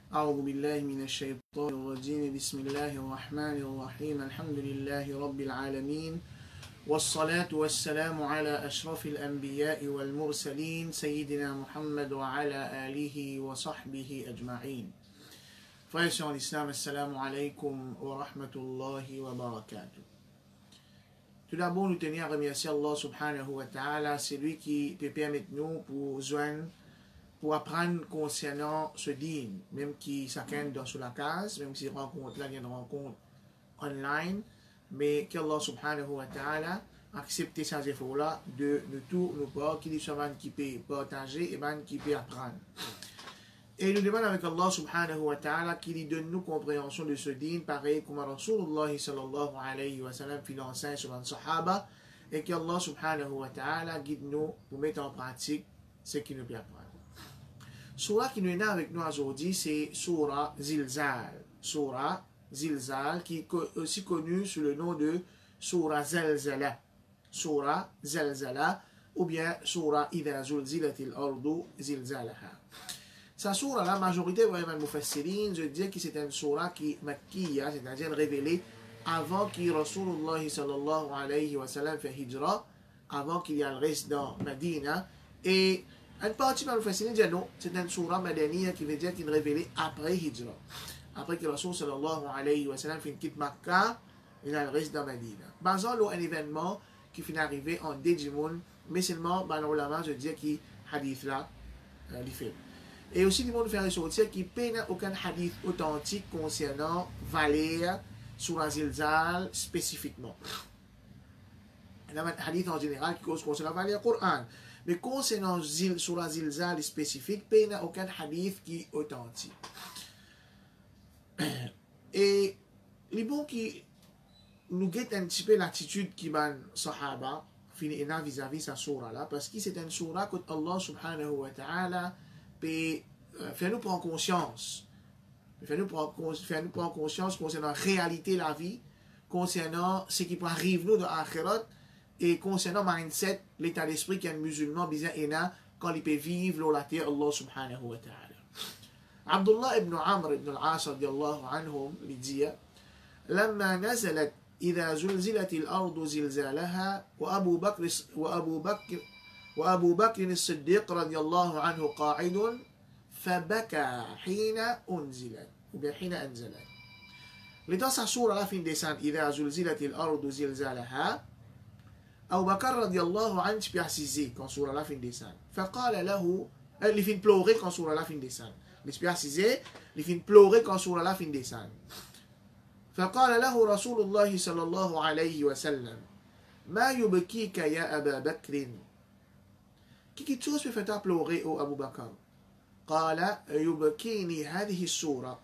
أعوذ بالله من الشيطان الرجيم بسم الله الرحمن الرحيم الحمد لله رب العالمين والصلاة والسلام على أشرف الأنبياء والمرسلين سيدنا محمد وعلى آله وصحبه أجمعين. Frères sur l'islam, assalamu alaikum wa rahmatullahi wa barakatuh. Tout d'abord, nous tenons à remercier Allah subhanahu wa ta'ala, c'est lui qui peut permettre nous pour joindre, pour apprendre concernant ce dîme, même qui chacun dans sur la case, même si rencontre là, il y a une rencontre online, mais qu'Allah subhanahu wa ta'ala accepte ces efforts-là de tous nos corps, qu'il soit qui peut partager et qui peut apprendre. Et nous demandons avec Allah subhanahu wa ta'ala qu'il donne nous compréhension de ce dîme, pareil comme Rasulullah sallallahu alayhi wa sallam fit l'enseigne sur les sahaba, et qu'Allah subhanahu wa ta'ala guide nous pour mettre en pratique ce qui nous peut apprendre. Surah qui nous est là avec nous aujourd'hui, c'est Surah Zilzal. Surah Zilzal, qui est aussi connue sous le nom de Surah Zalzala. Surah Zalzala, ou bien Surah Idha Zulzilatil Ardu Zilzalaha. Sa surah, la majorité vraiment mufassirin, je dis que c'est une surah qui est makkiya, c'est-à-dire révélée avant qu'il Rasulullah sallallahu alayhi wa sallam fait hijra, avant qu'il y ait le reste dans Medina. Et une partie de mufassirin dit non, c'est une surah madaniya qui veut dire qu'il est révélée après hijra. Après que Rasul sallallahu alayhi wa sallam fait quitte Makkah, il y a le reste dans Medina. Basant là un événement qui finit arrivé en Déjimoun, mais seulement, dans l'ulama, je dis que hadith là, il fait. Et aussi, nous devons faire ressortir qu'il n'y a aucun hadith authentique concernant Valère sur la Zilzal spécifiquement. Il y a un hadith en général qui concerne Valère Coran. Mais concernant sur la Zilzal spécifique, il n'y a aucun hadith qui est authentique. Et les bons qui nous guettent un petit peu l'attitude qui ban Sahaba vis-à-vis sa surah là, parce que c'est une surah que Allah subhanahu wa ta'ala peut faire nous prendre conscience. Faire nous prendre conscience concernant la réalité de la vie, concernant ce qui peut arriver nous dans l'akhirat, et concernant le mindset, l'état d'esprit qu'un musulman bizarre quand il peut vivre la terre Allah subhanahu wa ta'ala. Abdullah ibn Amr ibn al-As radiyallahu anhum lui dit لما نزلت إذا زلزلت الأرض زلزالها وأبو بكر الصديق رضي الله عنه قاعد فبكى حين أنزلت وحين أنزلت. لتصح سورة لا فين ديسان إذا زلزلت الأرض زلزالها أبو بكر رضي الله عنه بيحسيزي كان سورة لا فين ديسان فقال له اللي فين بلوري كان سورة لا فين ديسان اللي بيحسيزي اللي فين بلوري كان سورة لا فين ديسان فقال له رسول الله صلى الله عليه وسلم ما يبكيك يا أبا بكر كي chose peut faire pleurer au Abu Bakr. قال يبكيني هذه السورة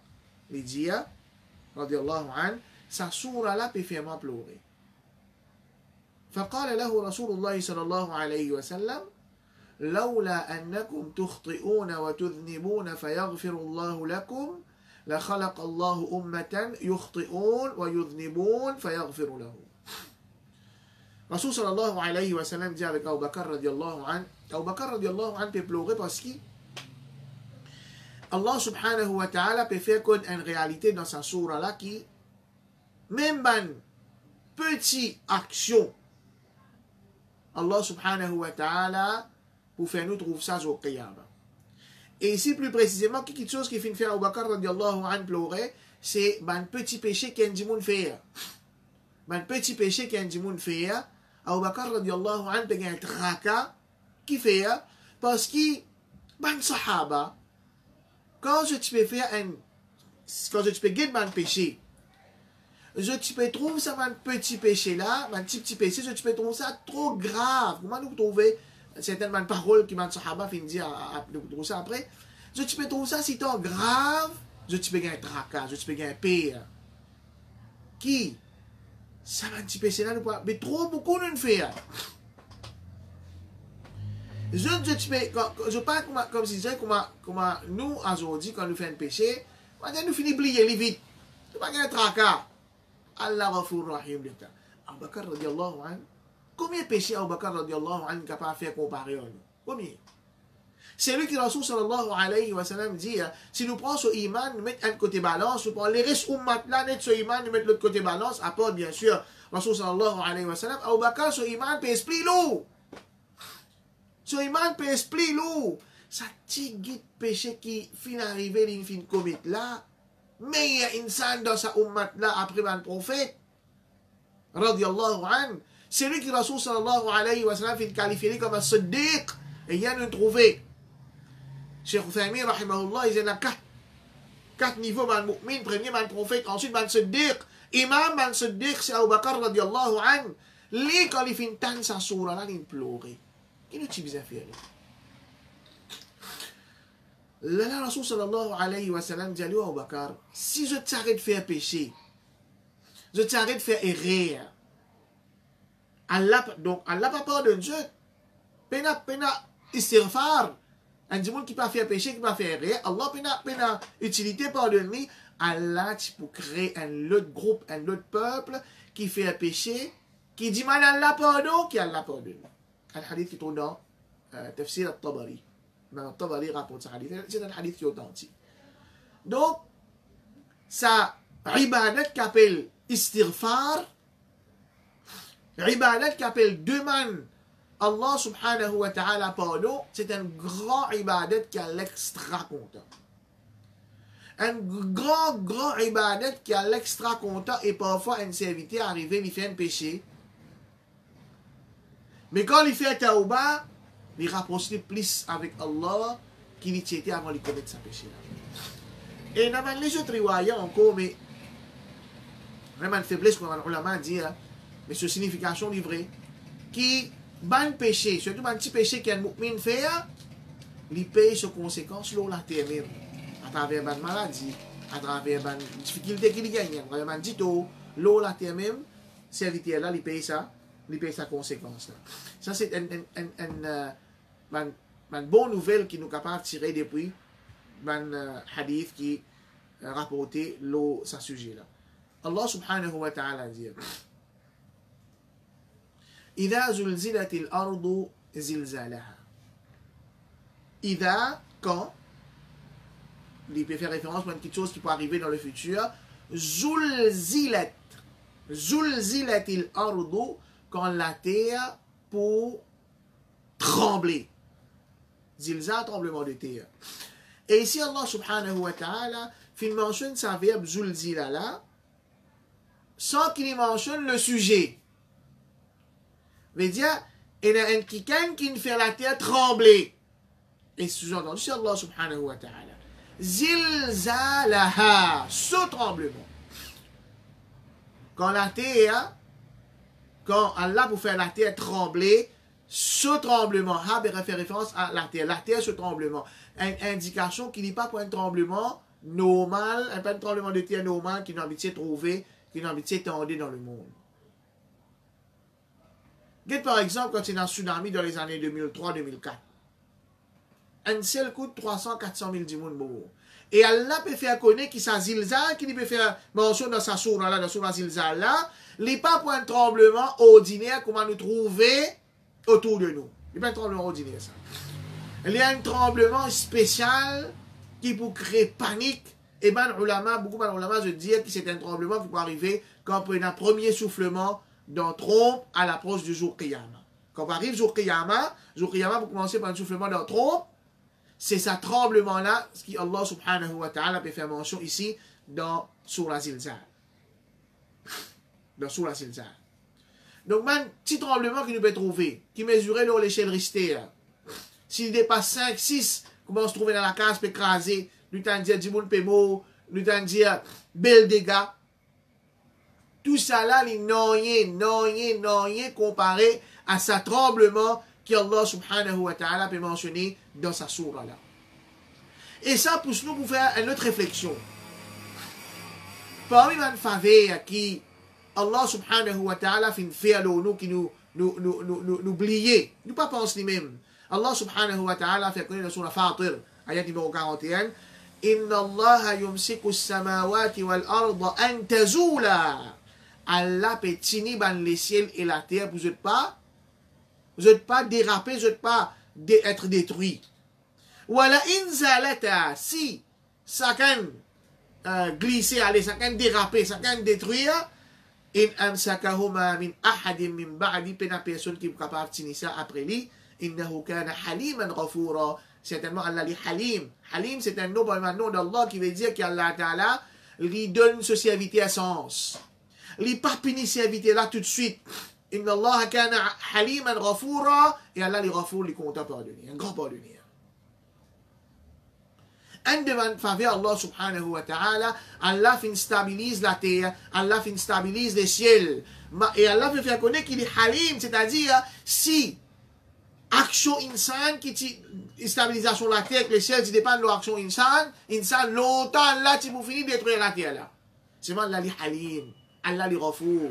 لديا رضي الله عنه sa سورة لا peut faire pleurer. فقال له رسول الله صلى الله عليه وسلم لولا أنكم تخطئون وتذنبون فيغفر الله لكم لخلق الله أمة يخطئون ويذنبون فيغفر له. Rasul sallallahu alayhi wa sallam dit avec Abu Bakr radiallahu anhu, Abu Bakr radiallahu anhu peut pleurer parce que Allah subhanahu wa ta'ala peut faire une réalité dans sa surah là qui, même une petite action, Allah subhanahu wa ta'ala pour faire nous trouver ça au qiyamah. Et ici plus précisément, quelque chose qui fait faire Abu Bakr radiallahu anhu pleurer, c'est un petit péché qu'un djimoun fait. Un petit péché qu'un djimoun fait. Abu Bakr radiallahu anhu peut gagner un tracas qui fait parce que ban sahaba quand je peux faire quand je peux gagner un péché je peux trouver ça un petit péché là un petit péché je peux trouver ça trop grave comment nous trouver certaines paroles qui ban sahaba fin dire à trouver ça après je peux trouver ça si tant grave je peux gagner un tracas je peux gagner un pire qui ça va un petit péché là, mais trop beaucoup de faire. Je parle comme si disais, comme nous, aujourd'hui, quand nous faisons un péché, nous finissons oublier les vite. Tu pas un tracas. Allah Ghafur Rahim l'État. Abu Bakr radiallahu anhu, combien de péchés Abu Bakr radiallahu anhu est capable de faire comparer à nous? Combien? C'est lui qui, Rasul sallallahu alayhi wa sallam, dit, si nous prenons ce iman, nous mettons un côté balance, nous prenons les restes ummat là, net ce iman, nous mettons l'autre côté balance, apporte bien sûr, Rasul sallallahu alayhi wa sallam, Abu Bakr, ce iman peut esprit lourd. Ce iman peut esprit lourd. Ça petit guide péché qui fin arrivé, il fin commettre là, mais il y a une insan dans sa ummat là, après un prophète, radiyallahu an, c'est lui qui, Rasul sallallahu alayhi wa sallam, fin qualifié comme un siddiq, et il y a nous trouvé. Cheikh Uthaymin, rahimahullah, il y a quatre niveaux dans le mu'min. Premier, dans le prophète. Ensuite, dans le siddiq. Imam, dans le siddiq, c'est Abu Bakr, radiallahu an. Lui, quand il finit tant sa sourate là, il pleure. Qu'est-ce que tu as fait là? Là, Rasul sallallahu alayhi wa sallam dit à Abu Bakr, si je t'arrête de faire péché, je t'arrête de faire errer, Allah, donc, Allah pas pardonne Dieu. Pena istighfar. Un monde qui peut faire péché, qui peut faire rien, Allah peut utilité pardonner. Allah, tu peux créer un autre groupe, un autre peuple qui fait un péché, qui dit mal Allah pardon, qui Allah pardonne. Un hadith qui tourne dans Tafsir al-Tabari. Al-Tabari rapporte ce hadith. C'est un hadith qui est authentique. Donc, ça, ibadat qui appelle istighfar, ibadat qui appelle demande Allah subhanahu wa ta'ala pardon, c'est un grand ibadat qui a l'extra content. Un grand ibadat qui a l'extra content et parfois un serviteur arrivé, il fait un péché. Mais quand il fait tauba, il rapproche plus avec Allah qu'il était avant de commettre sa péché. Et dans les autres riwayas encore, mais vraiment une faiblesse qu'on a dit, mais c'est signification livrée, qui ban péché, surtout un petit péché qu'un mu'min fait, il paye ses conséquences là la terre même, à travers une maladie, à travers une difficulté qu'il gagne, à travers un dito, là la terre même, serviteur là, il paye sa conséquence là. Ça c'est une bonne nouvelle qui nous capable de tirer depuis un hadith qui rapporté là ce sujet là. Allah subhanahu wa ta'ala dit إذا زلزلت الأرض زلزالها. إذا, quand, il peut faire référence à quelque chose qui peut arriver dans le futur. زلزلت. زلزلت الأرض, quand la terre pour trembler. Zilzal, tremblement de terre. Et ici, Allah subhanahu wa ta'ala, il mentionne sa verbe zulzila là, sans qu'il mentionne le sujet. Veut dire, il y a un quelqu'un qui fait la terre trembler. Et sous-entendu, c'est Allah subhanahu wa ta'ala. Zilzalaha, ce tremblement. Quand la terre, quand Allah pour faire la terre trembler, ce tremblement, ha fait référence à la terre, ce tremblement. Une indication qu'il n'est pas pour un tremblement normal, pas un tremblement de terre normal qui n'a habitué de trouver, qui n'a habitué de tendre dans le monde. Par exemple, quand c'est dans le tsunami dans les années 2003-2004, un seul coup de 300-400 000 dimoun bobo. Et Allah peut faire connaître qu'il s'est zilzal, qu'il peut faire mention dans sa sourate là, dans sa zilzal là, il n'est pas pour un tremblement ordinaire qu'on va nous trouver autour de nous. Il n'est pas un tremblement ordinaire ça. Il y a un tremblement spécial qui peut créer panique. Et beaucoup de ulama se disent que c'est un tremblement qui peut arriver quand on a un premier soufflement d'un trompe à l'approche du jour Qiyamah. Quand on arrive au jour Qiyamah, vous commencez par un soufflement d'un trompe, c'est ce tremblement-là, ce qui Allah subhanahu wa ta'ala peut faire mention ici dans Surah Zilzal. Dans Surah Zilzal. Donc, un petit tremblement qu'il nous peut trouver, qui mesurait l'échelle Richter. S'il dépasse 5, 6, comment se trouver dans la case, peut écraser, nous t'en dire 10 moun peut mort, nous t'en dire bel dégâts. Tout ça là, il n'a rien comparé à ce tremblement qu'Allah subhanahu wa ta'ala peut mentionner dans sa sourate là. Et ça pousse nous pour faire une autre réflexion. Parmi les faveurs qui Allah subhanahu wa ta'ala fait à nous qui nous oublier, nous pas penser lui-même. Allah subhanahu wa ta'ala fait connaître dans Surah Fatir, ayat numéro 41, Inna Allah yumsiku as-samawati wal arda an tazula. Allah peut tenir les ciels et la terre, vous n'êtes pas dérapés, vous n'êtes pas être détruits. Wala in zalata, si ça can glisser, allez, ça can déraper, ça can détruire, in amsakahuma min ahadin min ba'di, pena personne qui est capable de tenir ça après lui, innahu kana haliman ghafura. Certainement Allah est Halim. Halim, c'est un nom d'Allah qui veut dire qu'Allah Ta'ala lui donne sociabilité à sens. Il pas punir servité là tout de suite. Inna Allah kana haliman ghafura, et Allah les ghafour, les content pardonner, un grand pardonneur. Un devant faveur Allah subhanahu wa ta'ala, Allah fin stabilise la terre, Allah fin stabilise les ciels. Et Allah veut faire connaître qu'il est halim, c'est-à-dire si action insan qui stabilisation la terre, les ciels, qui dépendent de l'action insan longtemps là, tu peux finir de détruire la terre là. C'est vraiment Allah est halim, Allah est ghafour.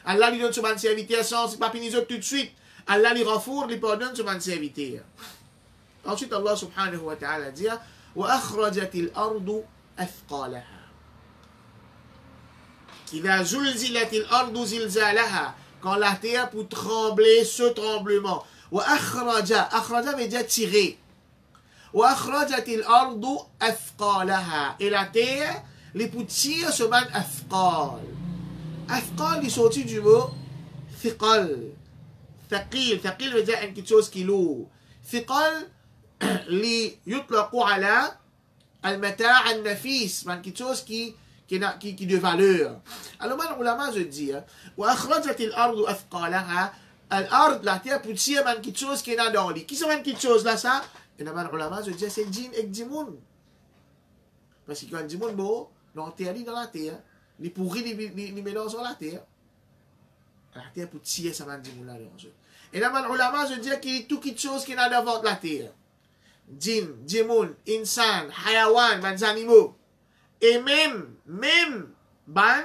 Allah lui donne ce bon serviteur sans, c'est pas fini tout de suite. Allah lui ghafour, lui pardonne ce bon serviteur. Ensuite Allah subhanahu wa ta'ala dit وأخرجت الأرض أثقالها إذا زلزلت الأرض زلزالها quand la terre peut trembler ce tremblement وأخرج veut dire tirer وأخرجت الأرض أثقالها et la terre les peut tirer ce ban أثقال أثقال est sorti du mot ثقل ثقيل veut dire quelque chose qui est lourd ثقل ليطلق على المتاع النفيس من quelque chose qui de valeur. Alors les ulama je dis وأخرجت الأرض أثقالها الأرض la terre peut tirer man quelque chose qui est dans lui. Qui sont man quelque chose là ça? Et les ulama je dis c'est djinn et djimoun. Parce que quand djimoun bon dans terre dans la terre, les pourris les mélange sur la terre. La terre peut tirer ça man djimoun là dans jeu. Et les ulama je dis qu'il y a tout quelque chose qui est devant la terre. Djinn, djimoun, insan, hayawan, ban animaux. Et même, ban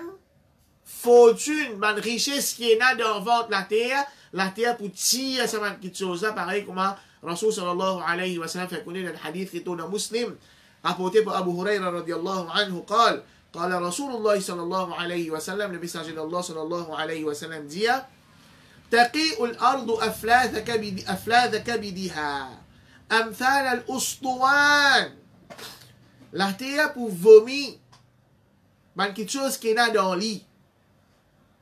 fortune, ban richesse qui est là devant la terre pour tirer ça man quelque chose là, pareil comme Rasul sallallahu alayhi wa sallam fait connaître le hadith qui est dans Muslim, rapporté par Abu Huraira radiyallahu anhu, قال رسول الله صلى الله عليه وسلم, le messager d'Allah sallallahu alayhi wa sallam dit تقيء الأرض أفلاذ كبدها أمثال الأسطوان. La terre pour vomir quelque chose qui est là dans lit.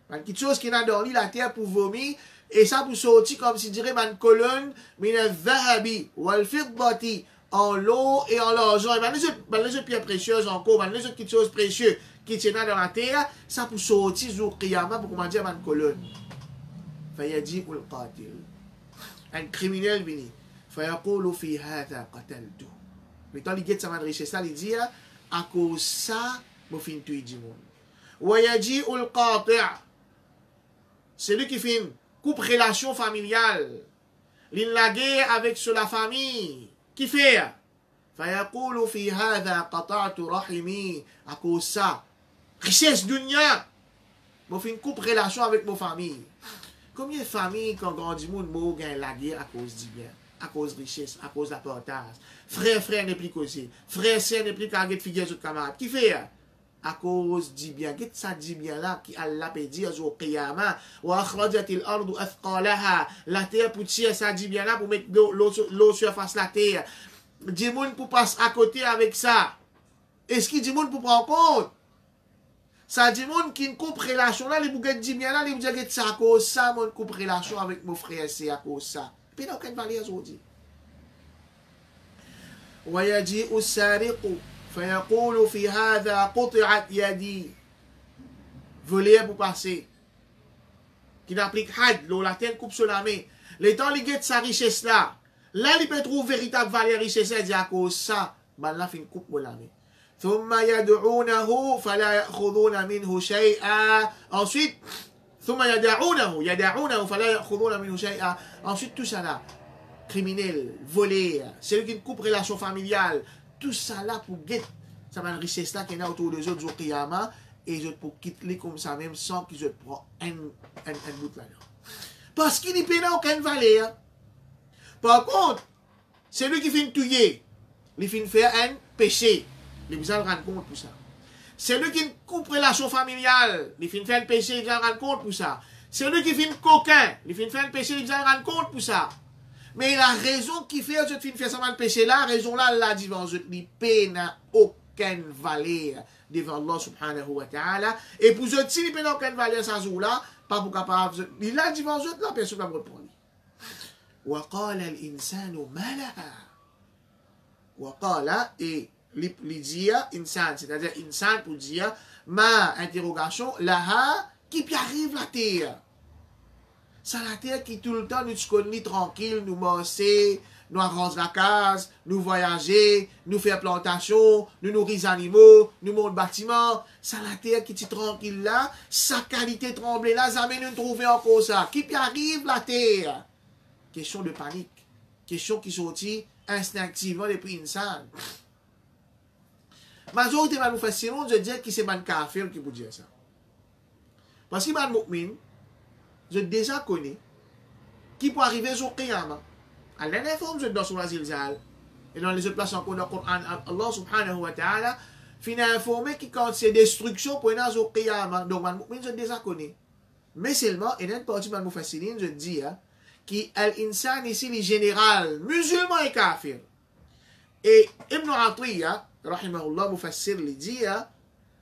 Quelque chose qui est là dans lit, la terre pour vomir, et ça pour sortir comme si dirait une colonne min al-dhahabi wal-fiddati, en l'eau et en l'argent. Et les autres pierres précieuses encore, les autres petites choses précieuses qui tiennent dans la terre, ça pour sortir jour qiyamah pour comment dire une colonne. فيجيء القاتل. Un criminel vient. فيقول في هذا قتلته. Mais quand il get sa richesse là, il dit à cause ça, je fin tuer du monde. ويجيء القاطع. C'est lui qui fait coupe relation familiale. Il la guerre avec sur la famille. Qui fait? فيقول في هذا قطعت رحمي. À cause ça, richesse dunya. Je fin coupe relation avec ma famille. Combien de familles quand grandit monde mo gagne la guerre à cause du bien, à cause de richesse, à cause de la partage. Frère n'est plus causé, frère sœur n'est plus qu'à get figure sur camarade. Qui fait? À cause du bien. Get ça du bien là qui Allah peut dire au qiyamah wa akhrajatil ardu athqalaha. La terre pour tirer ça du bien là pour mettre l'eau sur face la terre. Du monde pour passer à côté avec ça. Est-ce qu'il du monde pour prendre compte? Ça dit monde qui ne coupe relation là, les bouquets dit bien là, les bouquets dit ça à cause ça, mon coupe relation avec mon frère, c'est à cause ça. Puis dans quelle valeur aujourd'hui? ويجيء السارق فيقول في هذا قطعت يدي. Voler pour passer. Qui n'applique had, la terre coupe sur la main. Les temps il get sa richesse là. Là il peut trouver véritable valeur richesse, dit à cause ça, ben là fin coupe pour la main. ثم يدعونه فلا يأخذون منه شيئا. Ensuite, ثم يدعونه فلا يأخذون منه شيئا. Ensuite, tout ça là, criminel, volé, celui qui coupe relation familiale, tout ça là pour guetter, ça va une richesse là qui est autour des autres au qiyamah, et les autres pour quitter comme ça même sans qu'ils se prennent un bout là-dedans. Parce qu'il n'y a aucune valeur. Par contre, celui qui fait tuer, il fait faire un péché. Il vous en rendre compte pour ça. Celui qui coupe relation familiale, il fait faire le péché, il vous en rendre compte pour ça. Celui qui fait coquin, il fait faire le péché, il vous en rendre compte pour ça. Mais la raison qui fait que tu fais ça mal péché là, raison là, la devant les paix n'a aucune valeur devant Allah subhanahu wa ta'ala. Et pour eux, si les paix n'a aucune valeur ça jour là, pas pour capable, il a devant eux, la personne va répondre. وقال الإنسان ما لها وقال et l'idée insan, c'est-à-dire insan pour dire ma interrogation laha qui arrive la terre. C'est la terre qui tout le temps nous connaît tranquille, nous marcher, nous arrange la case, nous voyager, nous faire plantation, nous nourrir animaux, nous monter bâtiments. C'est la terre qui est tranquille là, sa qualité tremblée là, jamais nous trouver encore ça. Qui arrive la terre? Question de panique. Question qui sortit instinctivement depuis insan. Majorité de nous fascinons, je dis que c'est un kafir qui vous dit ça. Parce que un mu'min, je déjà connais, qui peut arriver sur Qiyamah. À l'informe, je dans sur la zilzal. Et dans les autres places encore dans le Coran, Allah subhanahu wa ta'ala, finit informé que quand c'est destruction pour aller sur Qiyamah, donc un mu'min, je déjà connais. Mais seulement, et une partie de nous fascinons, je dis, qui al-insan ici, les général, musulman et kafir. Et Ibn Atiyya, rahimahullah, mufassir, lui dit,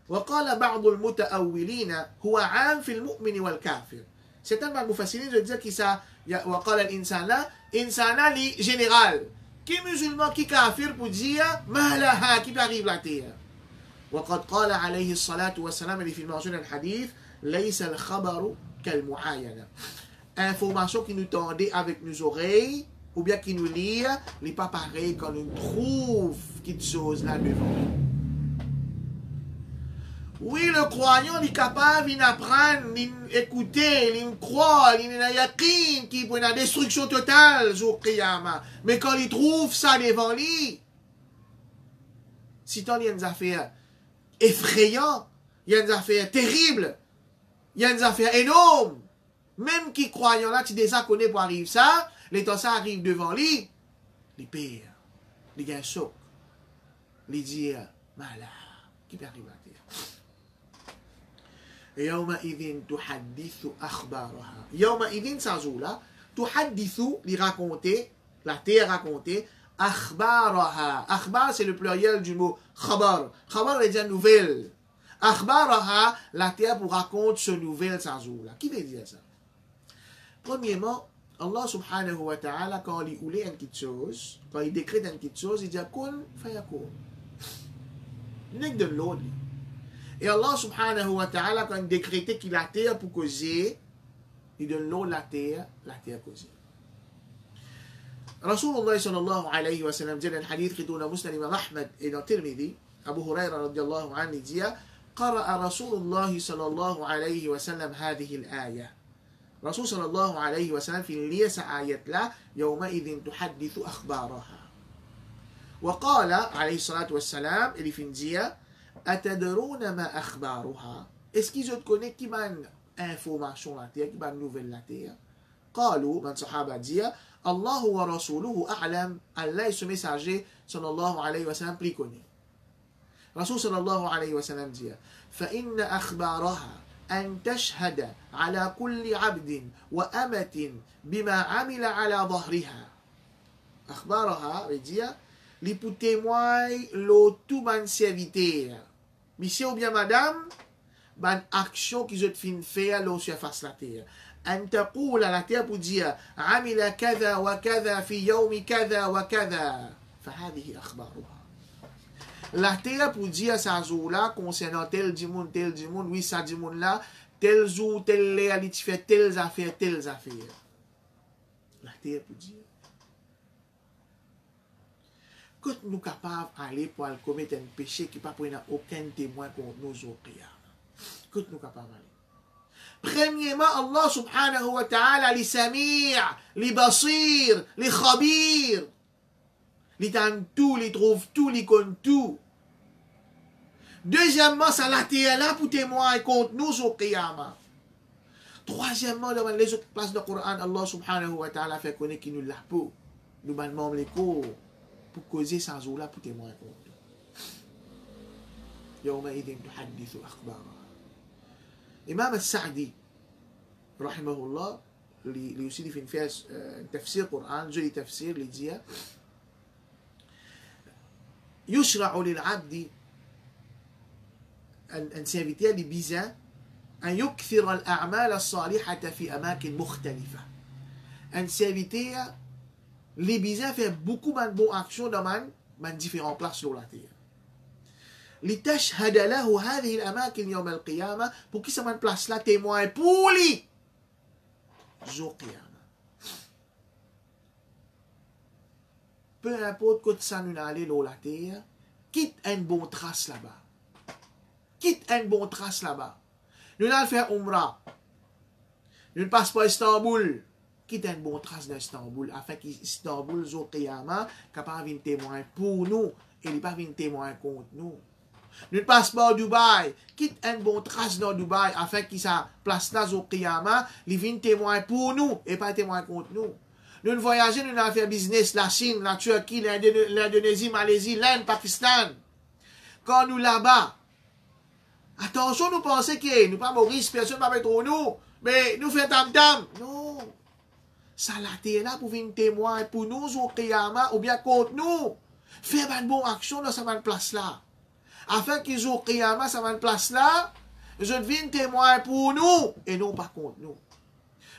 وقال بعض المتأولين هو عام في المؤمن والكافر. C'est un mufassirin, je veux dire, qui ça, وقال الإنسان là, insana li général. Qui musulman, qui kafir pour dire, ما لها, qui arrive la terre. وقد قال عليه الصلاة والسلام, اللي في المنشور الحديث, ليس الخبر كالمعاينة. Information qui nous tendait avec nos oreilles, ou bien qui nous lit, n'est pas pareil quand on trouve quelque chose là devant. Oui, le croyant est capable d'apprendre, d'écouter, de croire, de yakin, qui pour la destruction totale sur Qiyamah. Mais quand il trouve ça devant lui, si tant il y a des affaires effrayantes, il y a des affaires terribles, il y a des affaires énormes. Même qui croyant là, tu déjà connais pour arriver ça, les temps ça arrive devant lui, les pères, les gars choc, les dire, malade, qui peut arriver à terre. يومئذ تحدث أخبارها. يومئذ سازولا تحدث li raconter, la terre raconter, أخبارها. أخبار c'est le pluriel du mot خبر. خبر veut dire nouvelle. أخبارها, la terre pour raconter ce nouvelle sazoula. Qui veut dire ça? Premièrement, Allah subhanahu wa ta'ala, quand il oulait une petite chose, quand il décrète une petite chose, il dit kun fayakun. Il n'est que de l'autre. Et Allah subhanahu wa ta'ala, quand il décrète qu'il a la terre pour causer, il donne l'eau la terre causer. Rasulullah sallallahu alayhi wa sallam dit dans le hadith qui tourne à Muslim Imam Ahmed et dans Tirmidhi, Abu Huraira radiallahu anhu dit قرأ رسول الله صلى الله عليه وسلم هذه الآية. رسول صلى الله عليه وسلم في الليس آية لا يومئذ تحدث أخبارها. وقال عليه الصلاة والسلام اللي في نزية أتدرون ما أخبارها. Est-ce qu'ils ont connu qui m'a information la terre, qui m'a nouvelle la terre? قالوا من صحابة ديا الله ورسوله أعلم. Allah et ce messager صلى الله عليه وسلم plus connu. رسول صلى الله عليه وسلم ديا فإن أخبارها أن تشهد على كل عبد وأمة بما عمل على ظهرها. أخبارها ديا li pour témoigner le tout ban serviteur. Monsieur ou bien madame, ban action qu'ils ont fin faire là sur face la terre. أن تقول la terre pour dire عمل كذا وكذا في يوم كذا وكذا. فهذه أخبارها. La terre pour dire ça jour là concernant tel du monde, oui ça du monde là, tel jour, tel heure, il fait telles affaires. La terre pour dire. Quand nous sommes capables d'aller pour commettre un péché qui ne peut pas prendre aucun témoin contre nous au Qiyamah. Quand nous sommes capables d'aller. Premièrement, Allah subhanahu wa ta'ala, li Sami', li Basir, li Khabir. Li tente tout, li trouve tout, li connaît tout. Deuxièmement, ça la terre là pour témoigner contre nous au Qiyamah. Troisièmement, dans les autres places du Coran, Allah subhanahu wa ta'ala fait connaître qu'il nous l'a pour. Nous demandons les cours. Pour causer sans eau là pour témoigner contre nous. يومئذ تحدث أخبارها. Imam al-Sa'di, rahimahullah, lui aussi, il fait un tafsir Coran, joli tafsir, il dit يشرع للعبد أن s'inviter لبيزا أن يكثر الأعمال الصالحة في أماكن مختلفة. أن s'inviter لبيزا fait beaucoup de bonnes actions dans différentes places sur la terre. لتشهد له هذه الأماكن يوم القيامة pour qu'il se mette place là témoin pour lui jour qiyamah. Peu importe que ça nous allait dans la terre, quitte une bonne trace là-bas. Quitte une bonne trace là-bas. Nous allons faire Umrah. Nous ne passons pas à Istanbul. Quitte une bonne trace d'Istanbul afin qu'Istanbul, jour qiyamah, capable de témoin pour nous et il pas de témoin contre nous. Nous ne passons pas à Dubaï. Quitte une bonne trace dans Dubaï afin qu'il sa place là jour qiyamah, il vient témoin pour nous et pas témoin contre nous. Nous voyageons, nous avons fait business, la Chine, la Turquie, l'Indonésie, Malaisie, l'Inde, Pakistan. Quand nous là-bas, attention, nous pensons que nous pas Maurice, personne ne va mettre nous, mais nous faisons tam-tam. Non. Ça la terre là pour venir témoin pour nous au qiyamah ou bien contre nous. Faire une bonne action dans cette place là. Afin qu'ils au qiyamah, cette place là, je viens témoin pour nous et non pas contre nous.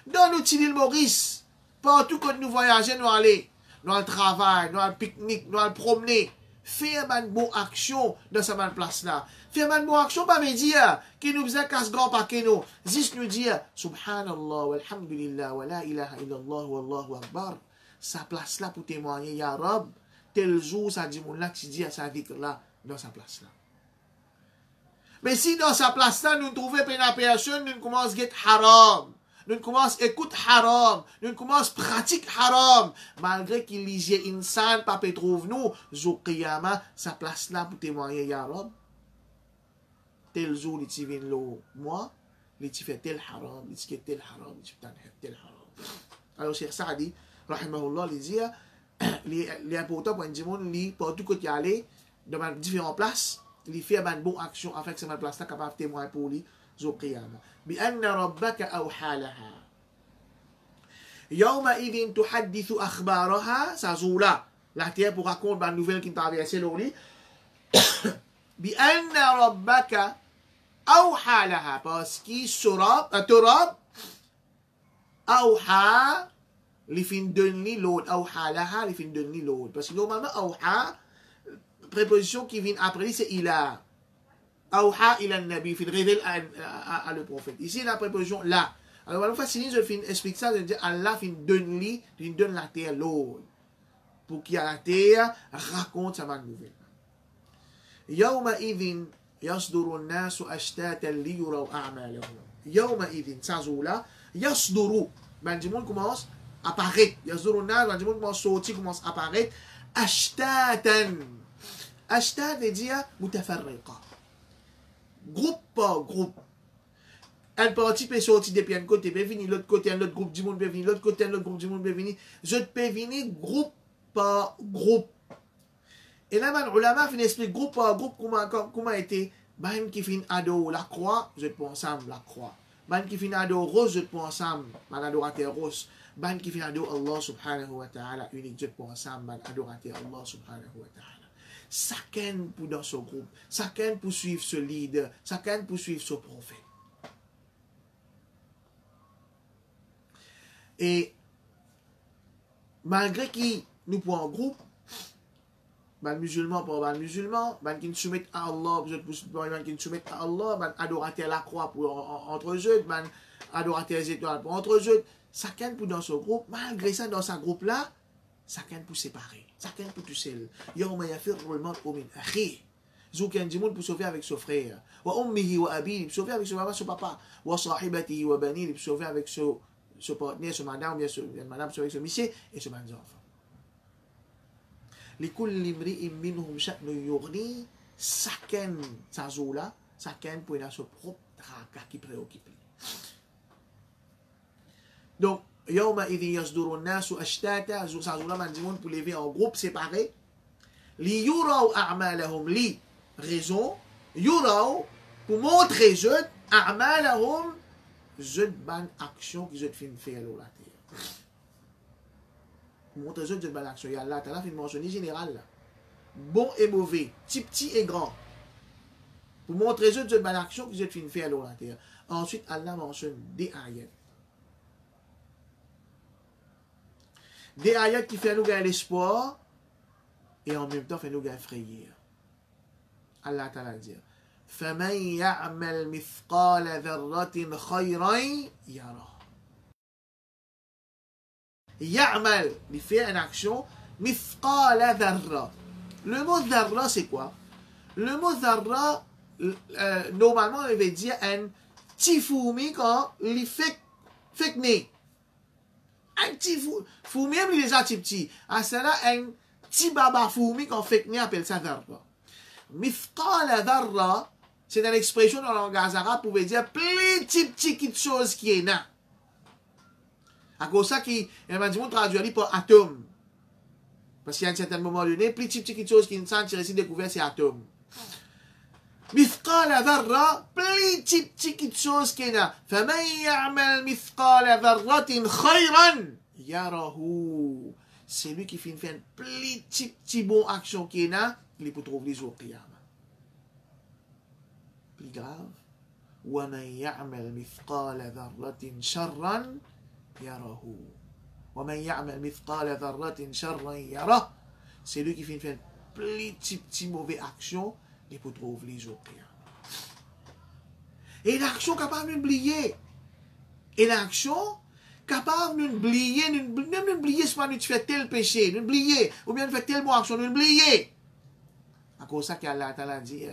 Dans notre île Maurice, partout que nous voyageons, nous allons, nous allons travailler, nous allons pique-nique, nous allons promener. Faire une bonne action dans cette place-là. Faire une bonne action, pas me dire, qui nous faisait casse grand paquet nous. Juste nous dire, Subhanallah, walhamdulillah, wa la ilaha illallah, wallahu akbar. Sa place-là pour témoigner, ya Rab, tel jour, ça dit, mon là, qui dit à sa vie là, dans sa place-là. Mais si dans sa place-là, nous trouvons pas personne, nous commençons à get haram. Nous commençons à écouter haram, nous commençons à pratiquer haram, malgré qu'il y ait insan, pas trouve nous, jour qiyamah, sa place là pour témoigner, ya Rab. Tel jour, il vient le moi, il fait tel haram, il fait tel haram, il fait tel haram. Alors, Cheikh Saadi, rahimahullah, il dit, il est important pour un monde, il partout que tu es allé, dans différentes places, il fait une bonne action afin que cette place là capable de témoigner pour lui, jour qiyamah. بأن ربك أوحى لها يومئذ تحدث أخبارها سازولا l'artère pour raconter une nouvelle qui traversait l'oli بأن ربك أوحى لها parce qu'il تراب أوحى اللي فين دني لود أوحى لها اللي فين دني لود parce que normalement أوحى préposition qui vient après c'est il a Aouha il a nabi, il révèle à le prophète. Ici, la préposition là. Alors, on va finir, je explique ça, je dis Allah donne la terre l'eau. Pour qu'il y ait la terre, raconte sa nouvelle. Yawma idhin yasduru an-nasu ashtatan li yuraw a'malahum. Yawma idhin, ça là, yasduru. Ben, du monde commence à apparaître. Yasduru an-nas, ben, du monde commence à sortir, commence à apparaître. Ashtatan. Ashtat veut dire mutafarriqa. Groupe par groupe. Un parti peut sortir depuis un côté, peut venir l'autre côté, un autre groupe du monde peut venir, l'autre côté, un autre groupe du monde peut venir. Je peux venir groupe par groupe. Et là, les ulama fin expliquer groupe par groupe comment était. Même qui fin ado la croix, je te ensemble la croix. Même qui fin ado rose, je te ensemble, man adorateur rose. Même qui fin ado Allah subhanahu wa ta'ala unique, je te ensemble, man adorateur Allah subhanahu wa ta'ala. Chacun pour dans ce groupe, chacun pour suivre ce leader, chacun pour suivre ce prophète. Et malgré que nous pour un groupe, les musulmans pour les musulmans, les qui nous soumettent à Allah, les qui nous soumettent à Allah, les adorateurs la croix pour entre eux, les adorateurs les étoiles pour entre eux, chacun pour dans ce groupe, malgré ça, dans ce groupe-là, chacun pour séparer, chacun pour tout seul. Yawma yafirru al-mar'u min akhihi. Zoukan du monde pour sauver avec son frère. Wa ummihi wa abihi, pour sauver avec son maman, son papa. Wa sahibatihi wa banihi, pour sauver avec son partenaire, son madame, bien sûr, madame, avec son monsieur et son enfant. Likulli imri'in minhum sha'nun yughni. Chacun, sa zola, chacun pour avoir son propre tracas qui préoccupe. Donc, Yawma idhin yasduru an-nasu ashtata, ça joue là man pour lever en groupe séparé. Li yuraw a'malahum, li raison, yuraw pour montrer eux a'malahum je ban action qui je te fin faire la terre. Montre je ban action. Allah Ta'ala fait mentionner général là. Bon et mauvais, petit et grand. Pour montrer je ban action qui je te fin faire la terre. Ensuite, Allah mentionne des ayats. Des ayats qui font nous gagner l'espoir et en même temps font nous gagner frayeur. Allah Ta'ala dit فَمَنْ يَعْمَلْ مِثْقَالَ ذَرَّةٍ خَيْرًا يَرَهُ. يعمل, il fait une action مثقال ذرة. Le mot ذرة c'est quoi? Le mot ذرة normalement il veut dire un petit fourmi quand il fait né. Un petit fourmi, même il est déjà petit. À cela, un petit baba fourmi quand fait né appelle ça ذرة. مثقال ذرة, c'est une expression dans le langage arabe pour dire petite chose qui est là. À cause de ça, il m'a dit, on traduit par atome. Parce qu'il y a un certain moment donné, petite chose qui est ici découvert, c'est atome. مثقال ذرة, petite chose qui est là. فمن يعمل مثقال ذرة خيرا يره. C'est lui qui fait une petite bonne action qui est là, il peut trouver les jours qiyam. Plus grave. ومن يعمل مثقال ذرة شرا يره. ومن يعمل مثقال ذرة شرا يره. C'est lui qui fait une petite mauvaise action, il peut trouver les jours qiyam. Et l'action capable d'oublier. Et l'action capable d'oublier, même d'oublier, c'est pas de faire tel péché, d'oublier, ou bien de faire telle bonne action, d'oublier. À cause de ça qu'Allah Ta'ala dit,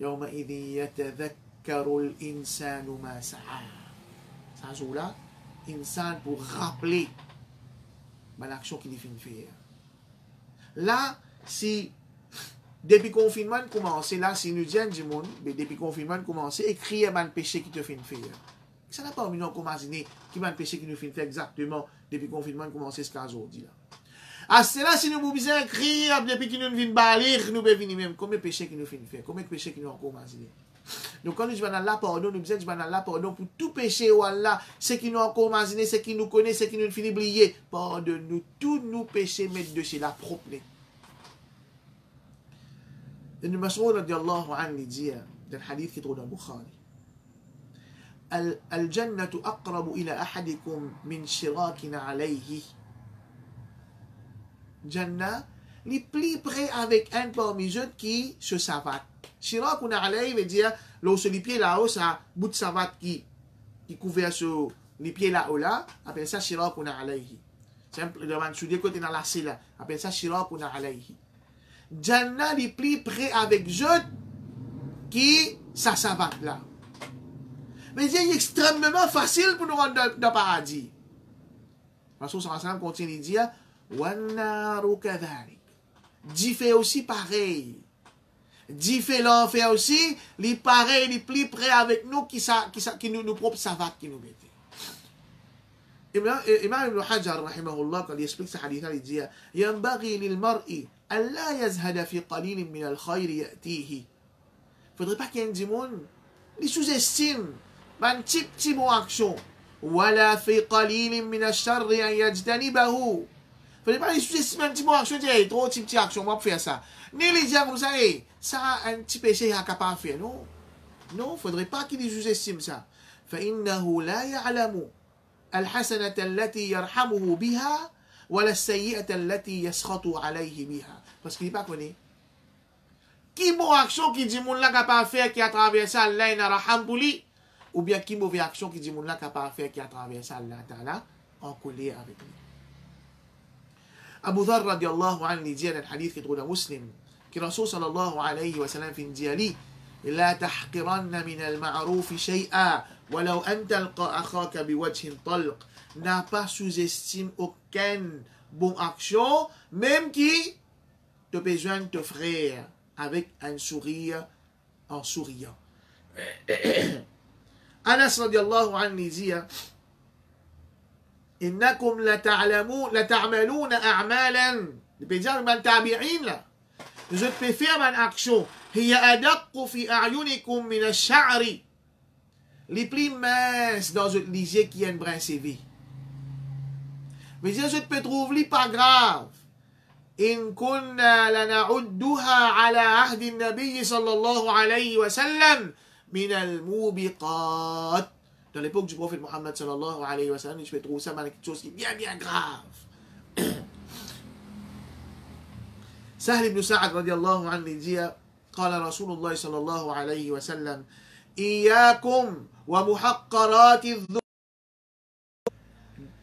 يومئذ يتذكر الإنسان ما سعى. Ça joue là, insan pour rappeler l'action qu'il finit de faire. Là, si depuis le confinement commencé, là, si nous disons du monde, mais depuis le confinement commencé, écrire un péché qui te fait faire. Ça n'a pas envie d'imaginer qui va un péché qui nous fait faire exactement depuis le confinement commencé ce qu'aujourd'hui là. À cela, si nous pouvons écrire depuis que nous venons balir, nous pouvons venir même. Combien de péchés qui nous fait faire? Combien de péchés qui nous ont imaginé? Donc quand nous disons Allah pardon, nous disons Allah pardon pour tout péché ou Allah, ce qui nous ont imaginé, ce qui nous connaît, ce qui nous finit oublier. Pardonne-nous tous nos péchés, mettre de chez la propre. Ibn Mas'ud radiyallahu anhu dit dans le hadith qui est dans le Bukhari. الجنة أقرب إلى أحدكم من شراك عليه. Jannah, les plus près avec un parmi eux qui se savate. Shirak ou alayhi veut dire, lorsque les pieds là-haut, ça bout de savate qui couvert sur les pieds là-haut là, appelle ça shirak ou alayhi. C'est un peu de sous des côtés dans la silla, appelle ça shirak ou alayhi. Jannah, les plus près avec eux qui ça savate là. Mais c'est extrêmement facile pour nous rendre dans le paradis. Rasul sallallahu alayhi wa sallam continue de dire, وَالنَّارُ كَذَلِكَ. Dieu fait aussi pareil. Dieu fait l'enfer aussi, les pareils, les plus près avec nous, qui nous propre savate qui nous mettent. Imam Ibn Hajar, rahimahullah, quand il explique ce hadith, il dit يَنْبَغِي لِلْمَرْءِ أَلَّا يَزْهَدَ فِي قَلِيلٍ مِنَ الْخَيْرِ يَأْتِيهِ. Il ne faudrait pas qu'il y ait du monde qui sous-estime une petite bonne action. وَلَا فِي قَلِيلٍ مِنَ الشَّرِّ أَنْ يَجْتَنِبَهُ. Il ne faut pas les sous-estimer un petit peu action, dire, trop petite action, on va faire ça. Ni les dire comme ça, ça, un petit péché, il n'est capable de faire. Non, non, il ne faudrait pas qu'ils sous-estiment ça. فإنه لا يعلم الحسنة التي يرحمه بها ولا السيئة التي يسخط عليه بها. Parce qu'il n'est pas connu. Qui bonne action qui dit, mon là capable de faire, qui a traversé Allah, il n'a raham pour lui, ou bien qui mauvaise action qui dit, mon là capable de faire, qui a traversé Allah, Ta'ala, en collé avec lui. Abu Dharr radiallahu anhu dit dans le hadith qui trouve dans Muslim que Rasul sallallahu alayhi wa sallam fin dit Ali لا تحقرن من المعروف شيئا ولو أن تلقى أخاك بوجه طلق. N'a pas sous-estime aucune bonne action, même qui te besoin de te frère avec un sourire en souriant. Anas radiallahu anhu dit إنكم لتعملون أعمالا بيجار من تابعين لا je peux faire une action هي أدق في أعينكم من الشعر les plus minces dans votre lisier qui est un brin sévi. Mais si je peux trouver pas grave. إن كنا لنعدها على عهد النبي صلى الله عليه وسلم من الموبقات. Dans l'époque du prophète Mohammed sallallahu alayhi wa sallam, je peux trouver ça dans quelque chose qui est bien grave. Sahl ibn Sa'ad radiallahu anhu dit قال رسول الله صلى الله عليه وسلم إياكم ومحقرات الذنوب.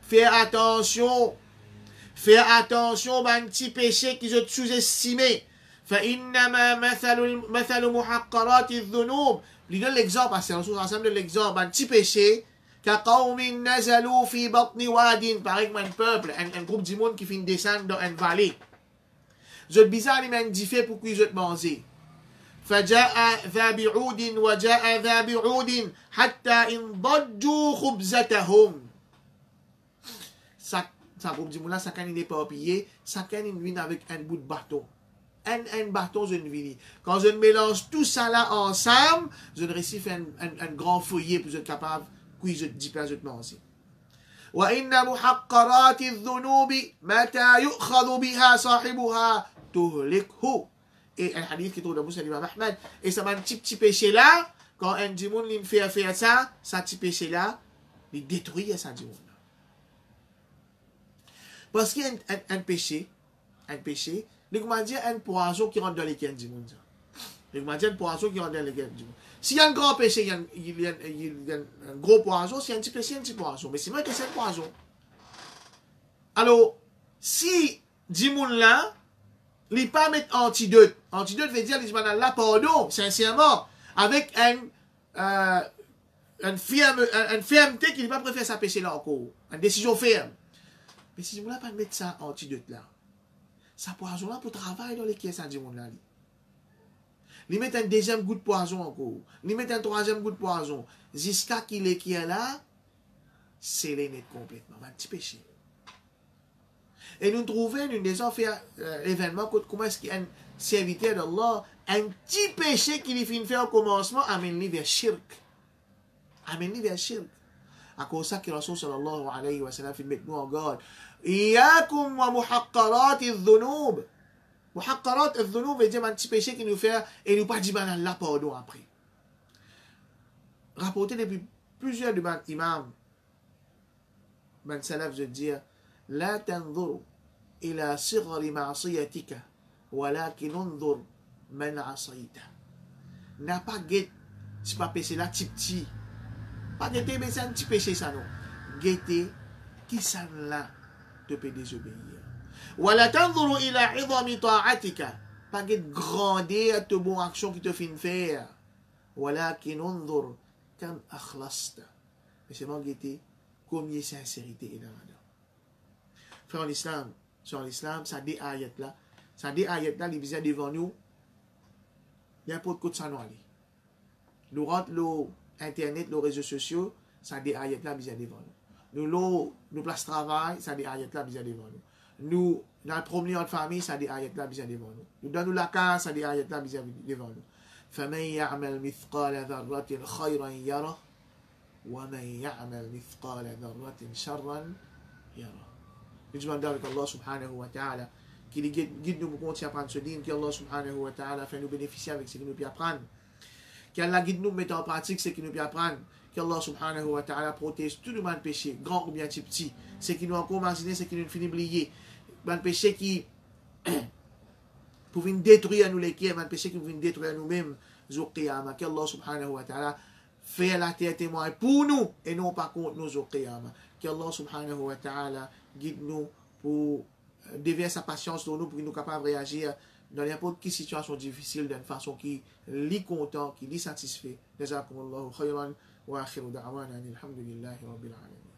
Fais attention. Fais attention à un petit péché qui est sous-estimé. فإنما مثل محقرات الذنوب. Il donne l'exemple, c'est ensemble de l'exemple, un petit péché, كقوم نزلوا في بطن واد, par exemple un peuple, un groupe de monde qui fait une descente dans une vallée. C'est bizarre, il m'a dit fait pour qu'ils aient mangé. فجاء ذا بعود وجاء ذا بعود حتى إن ضجوا خبزتهم. Ça groupe de monde là, ça quand il n'est pas éparpillé, ça quand il vient avec un bout de bâton. Un bâton, je ne vis. Quand je mélange tout ça là ensemble, je réussis à faire un grand feuillet pour être capable de cuire 10 plats de manger. وَإِنَّ مُحَقَّرَاتِ الذُّنُوبِ مَتَى يُؤْخَذُ بِهَا صَاحِبُهَا تُهْلِكْهُ. Et un hadith qui est dans Moussa l'imam Ahmed, et ça m'a un petit péché là, quand un djimoun lui fait faire ça, ça petit péché là, il détruit ça djimoun. Parce qu'il y a un péché, il y a un poison qui rentre dans les cannes du monde. Il y a un poison qui rentre dans les cannes du monde. S'il y a un grand péché, il y a un gros poison. S'il y a un petit péché, il y a un petit poison. Mais c'est vrai que c'est un poison. Alors, si Dimoun là, il ne pas mettre antidote. Antidote veut dire, il dit, là, pardon, sincèrement, avec une fermeté qui ne pas préférer sa péché là encore. Une décision ferme. Mais si je ne voulais pas mettre ça antidote là, ça poison là pour travailler dans les caisses à Dimoun là. Il met un deuxième goût de poison encore. Il met un troisième goût de poison. Jusqu'à qu'il est qui est là, c'est les complètement. Un petit péché. Et nous trouvons une des événements comment est-ce qu'il y a un serviteur d'Allah, un petit péché qu'il lui fait faire au commencement, amène-lui vers shirk. Amène-lui vers shirk. À cause de ça que Rasul sallallahu alayhi wa sallam fait mettre nous en garde. Iyakum wa muhaqqarat al-dhunub. Muhaqqarat al-dhunub veut dire un petit péché qui nous fait et nous pas dit ben Allah pardon après. Rapporté depuis plusieurs de imams, ben salaf je dire la tanzuru ila sighri ma'siyatika walakin unzur man asayta. N'a pas guette c'est pas péché là petit. Pas guetter, mais c'est un petit péché, ça, non. Guetter, qui ça là te peut désobéir. Wala tanzuru ila idami ta'atika. Pas guetter grandir à te bonne action qui te fait faire. Walakin unzur kam akhlasta. Mais c'est vraiment guetter combien sincérité est dans là. Frère en islam, sur l'islam, ça des ayats là. Ça des ayats là, les visits devant nous. N'importe quoi de ça, nous aller. Nous rentrons le Internet, les réseaux sociaux, ça a des ayats là bizarre devant nous. Nous place travail, ça a des ayats là bizarre devant nous. Nous, dans le promener en famille, ça a des ayats là bizarre devant nous. Nous donnons la case, ça a des ayats là bizarre devant nous. فَمَنْ يَعْمَلْ مِثْقَالَ ذَرَّةٍ خَيْرًا يَرَهُ وَمَنْ يَعْمَلْ مِثْقَالَ ذَرَّةٍ شَرًّا يَرَهُ. Nous demandons avec Allah subhanahu wa ta'ala qu'il guide nous pour continuer à apprendre ce dîme, qu'Allah subhanahu wa ta'ala fait nous bénéficier avec ce que nous pouvons apprendre. Qu'Allah guide nous mettre en pratique ce qui nous peut apprendre. Qu'Allah subhanahu wa ta'ala protège tout le monde péché, grand ou bien petit, ce qui nous a encore imaginé, ce qui nous finit oublier. Un péché qui pouvait détruire nous les un péché qui pouvait détruire nous-mêmes. Qiyamah. Qu'Allah subhanahu wa ta'ala fait la terre témoin pour nous et non pas contre nous au Qiyamah. Qu'Allah subhanahu wa ta'ala guide nous pour déverser sa patience sur nous pour que nous soyons capables de réagir dans n'importe quelle situation difficile d'une façon qui lit content, qui lit satisfait. Jazakumullahu khayran wa akhiru da'wana alhamdulillahi rabbil alamin.